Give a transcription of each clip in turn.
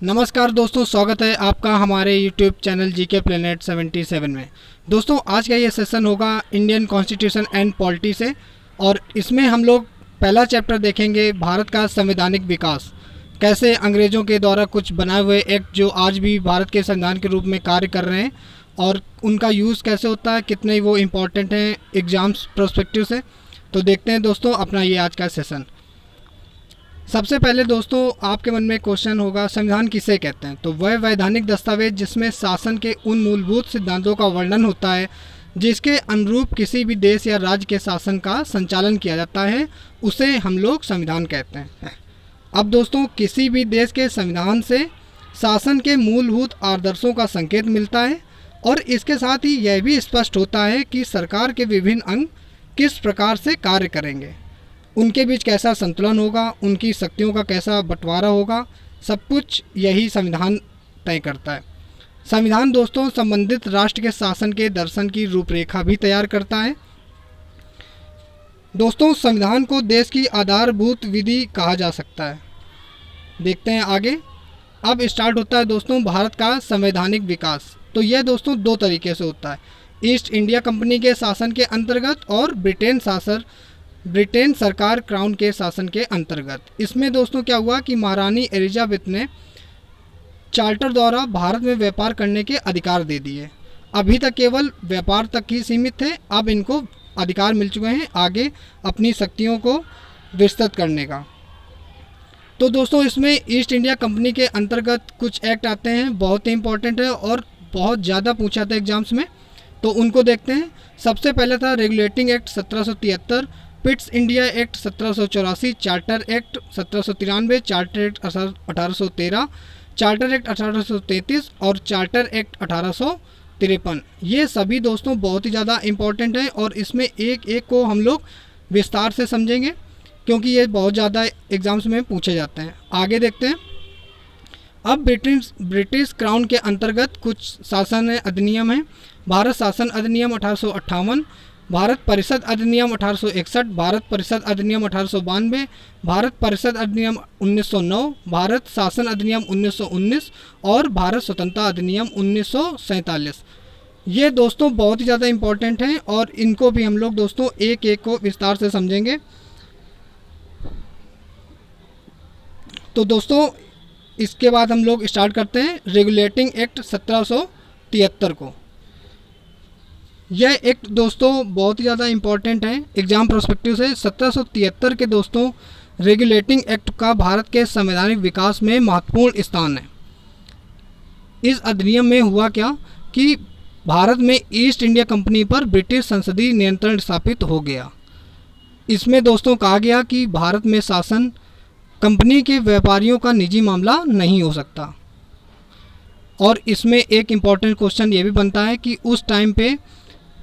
नमस्कार दोस्तों, स्वागत है आपका हमारे YouTube चैनल जीके प्लेनेट 77 में। दोस्तों आज का ये सेशन होगा इंडियन कॉन्स्टिट्यूशन एंड पॉलिटी से, और इसमें हम लोग पहला चैप्टर देखेंगे भारत का संवैधानिक विकास। कैसे अंग्रेज़ों के द्वारा कुछ बनाए हुए एक्ट जो आज भी भारत के संविधान के रूप में कार्य कर रहे हैं और उनका यूज़ कैसे होता है, कितने वो इम्पोर्टेंट हैं एग्ज़ाम्स पर्सपेक्टिव से। तो देखते हैं दोस्तों अपना ये आज का सेशन। सबसे पहले दोस्तों आपके मन में क्वेश्चन होगा, संविधान किसे कहते हैं? तो वह वैधानिक दस्तावेज जिसमें शासन के उन मूलभूत सिद्धांतों का वर्णन होता है जिसके अनुरूप किसी भी देश या राज्य के शासन का संचालन किया जाता है, उसे हम लोग संविधान कहते हैं। अब दोस्तों किसी भी देश के संविधान से शासन के मूलभूत आदर्शों का संकेत मिलता है और इसके साथ ही यह भी स्पष्ट होता है कि सरकार के विभिन्न अंग किस प्रकार से कार्य करेंगे, उनके बीच कैसा संतुलन होगा, उनकी शक्तियों का कैसा बंटवारा होगा, सब कुछ यही संविधान तय करता है। संविधान दोस्तों संबंधित राष्ट्र के शासन के दर्शन की रूपरेखा भी तैयार करता है। दोस्तों संविधान को देश की आधारभूत विधि कहा जा सकता है। देखते हैं आगे। अब स्टार्ट होता है दोस्तों भारत का संवैधानिक विकास। तो यह दोस्तों दो तरीके से होता है, ईस्ट इंडिया कंपनी के शासन के अंतर्गत और ब्रिटेन सरकार क्राउन के शासन के अंतर्गत। इसमें दोस्तों क्या हुआ कि महारानी एलिजाबेथ ने चार्टर द्वारा भारत में व्यापार करने के अधिकार दे दिए। अभी तक केवल व्यापार तक ही सीमित थे, अब इनको अधिकार मिल चुके हैं आगे अपनी शक्तियों को विस्तृत करने का। तो दोस्तों इसमें ईस्ट इंडिया कंपनी के अंतर्गत कुछ एक्ट आते हैं, बहुत ही इंपॉर्टेंट है और बहुत ज़्यादा पूछा था एग्जाम्स में, तो उनको देखते हैं। सबसे पहले था regulating act 1773, Pitt's India act 1784, charter act 1793, charter act 1813, charter act 1833 और चार्टर एक्ट 1853। ये सभी दोस्तों बहुत ही ज़्यादा इम्पोर्टेंट हैं और इसमें एक एक को हम लोग विस्तार से समझेंगे क्योंकि ये बहुत ज़्यादा एग्जाम्स में पूछे जाते हैं। आगे देखते हैं। अब ब्रिटिश क्राउन के अंतर्गत कुछ शासन अधिनियम हैं। भारत शासन अधिनियम 1858, भारत परिषद अधिनियम 1861, भारत परिषद अधिनियम 1892, भारत परिषद अधिनियम 1909, भारत शासन अधिनियम 1919 और भारत स्वतंत्रता अधिनियम 1947। ये दोस्तों बहुत ही ज़्यादा इम्पोर्टेंट हैं और इनको भी हम लोग दोस्तों एक एक को विस्तार से समझेंगे। तो दोस्तों इसके बाद हम लोग स्टार्ट करते हैं रेगुलेटिंग एक्ट 1773 को। यह एक्ट दोस्तों बहुत ही ज़्यादा इम्पॉर्टेंट है एग्जाम पर्सपेक्टिव से। 1773 के दोस्तों रेगुलेटिंग एक्ट का भारत के संवैधानिक विकास में महत्वपूर्ण स्थान है। इस अधिनियम में हुआ क्या कि भारत में ईस्ट इंडिया कंपनी पर ब्रिटिश संसदीय नियंत्रण स्थापित हो गया। इसमें दोस्तों कहा गया कि भारत में शासन कंपनी के व्यापारियों का निजी मामला नहीं हो सकता। और इसमें एक इम्पॉर्टेंट क्वेश्चन ये भी बनता है कि उस टाइम पे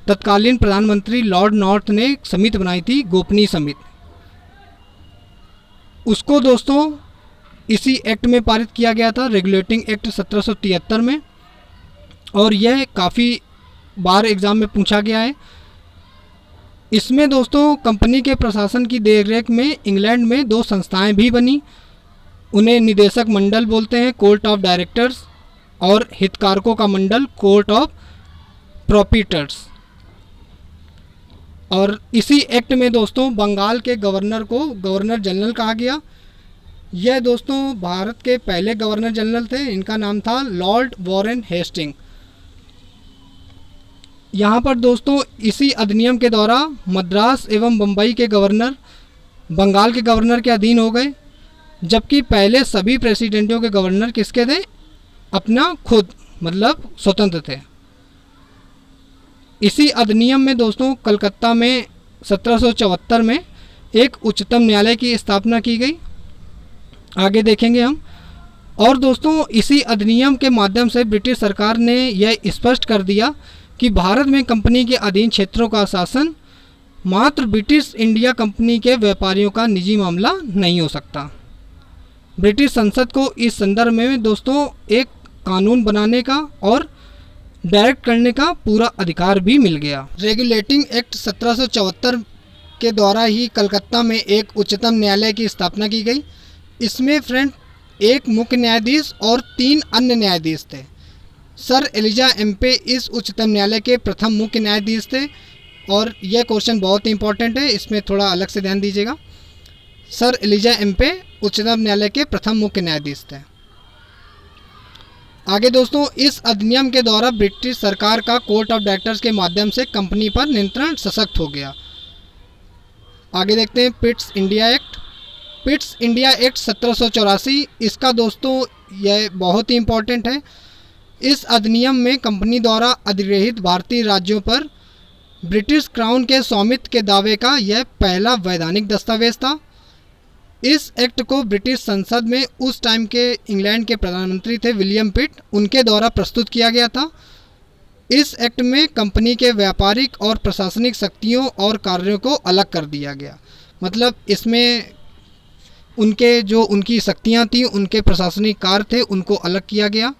तत्कालीन प्रधानमंत्री लॉर्ड नॉर्थ ने एक समिति बनाई थी, गोपनीय समिति। उसको दोस्तों इसी एक्ट में पारित किया गया था, रेगुलेटिंग एक्ट 1773 में, और यह काफ़ी बार एग्ज़ाम में पूछा गया है। इसमें दोस्तों कंपनी के प्रशासन की देखरेख में इंग्लैंड में दो संस्थाएं भी बनी। उन्हें निदेशक मंडल बोलते हैं, कोर्ट ऑफ डायरेक्टर्स, और हितधारकों का मंडल, कोर्ट ऑफ प्रॉपिटर्स। और इसी एक्ट में दोस्तों बंगाल के गवर्नर को गवर्नर जनरल कहा गया। यह दोस्तों भारत के पहले गवर्नर जनरल थे, इनका नाम था लॉर्ड वॉरेन हेस्टिंग। यहाँ पर दोस्तों इसी अधिनियम के द्वारा मद्रास एवं बम्बई के गवर्नर बंगाल के गवर्नर के अधीन हो गए, जबकि पहले सभी प्रेसिडेंटों के गवर्नर किसके थे? अपना खुद, मतलब स्वतंत्र थे। इसी अधिनियम में दोस्तों कलकत्ता में 1774 में एक उच्चतम न्यायालय की स्थापना की गई। आगे देखेंगे हम। और दोस्तों इसी अधिनियम के माध्यम से ब्रिटिश सरकार ने यह स्पष्ट कर दिया कि भारत में कंपनी के अधीन क्षेत्रों का शासन मात्र ब्रिटिश इंडिया कंपनी के व्यापारियों का निजी मामला नहीं हो सकता। ब्रिटिश संसद को इस संदर्भ में दोस्तों एक कानून बनाने का और डायरेक्ट करने का पूरा अधिकार भी मिल गया। रेगुलेटिंग एक्ट 1774 के द्वारा ही कलकत्ता में एक उच्चतम न्यायालय की स्थापना की गई। इसमें फ्रेंड एक मुख्य न्यायाधीश और 3 अन्य न्यायाधीश थे। सर एलिजा एम्पे इस उच्चतम न्यायालय के प्रथम मुख्य न्यायाधीश थे और यह क्वेश्चन बहुत ही इंपॉर्टेंट है, इसमें थोड़ा अलग से ध्यान दीजिएगा। सर एलिजा एम्पे उच्चतम न्यायालय के प्रथम मुख्य न्यायाधीश थे। आगे दोस्तों, इस अधिनियम के द्वारा ब्रिटिश सरकार का कोर्ट ऑफ डायरेक्टर्स के माध्यम से कंपनी पर नियंत्रण सशक्त हो गया। आगे देखते हैं Pitt's India act. Pitt's India act 1784, इसका दोस्तों यह बहुत ही इम्पोर्टेंट है। इस अधिनियम में कंपनी द्वारा अधिग्रहित भारतीय राज्यों पर ब्रिटिश क्राउन के स्वामित्व के दावे का यह पहला वैधानिक दस्तावेज था। इस एक्ट को ब्रिटिश संसद में उस टाइम के इंग्लैंड के प्रधानमंत्री थे विलियम पिट, उनके द्वारा प्रस्तुत किया गया था। इस एक्ट में कंपनी के व्यापारिक और प्रशासनिक शक्तियों और कार्यों को अलग कर दिया गया। मतलब इसमें उनकी शक्तियां थी, उनके प्रशासनिक कार्य थे, उनको अलग किया गया।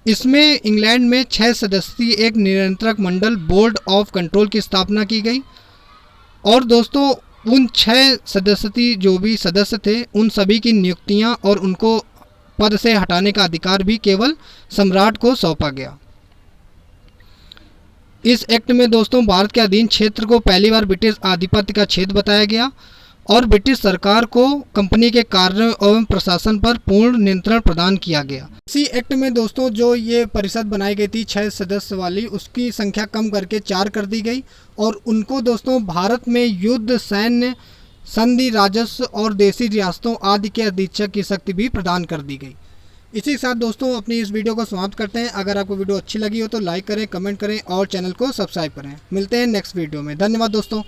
इसमें इंग्लैंड में 6 सदस्यीय एक नियंत्रक मंडल बोर्ड ऑफ कंट्रोल की स्थापना की गई और दोस्तों उन 6 सदस्यीय जो भी सदस्य थे उन सभी की नियुक्तियां और उनको पद से हटाने का अधिकार भी केवल सम्राट को सौंपा गया। इस एक्ट में दोस्तों भारत के अधीन क्षेत्र को पहली बार ब्रिटिश आधिपत्य का क्षेत्र बताया गया और ब्रिटिश सरकार को कंपनी के कार्यों एवं प्रशासन पर पूर्ण नियंत्रण प्रदान किया गया। इसी एक्ट में दोस्तों जो ये परिषद बनाई गई थी 6 सदस्य वाली, उसकी संख्या कम करके 4 कर दी गई और उनको दोस्तों भारत में युद्ध, सैन्य, संधि, राजस्व और देशी रियासतों आदि के अधीक्षक की शक्ति भी प्रदान कर दी गई। इसी के साथ दोस्तों अपनी इस वीडियो को समाप्त करते हैं। अगर आपको वीडियो अच्छी लगी हो तो लाइक करें, कमेंट करें और चैनल को सब्सक्राइब करें। मिलते हैं नेक्स्ट वीडियो में। धन्यवाद दोस्तों।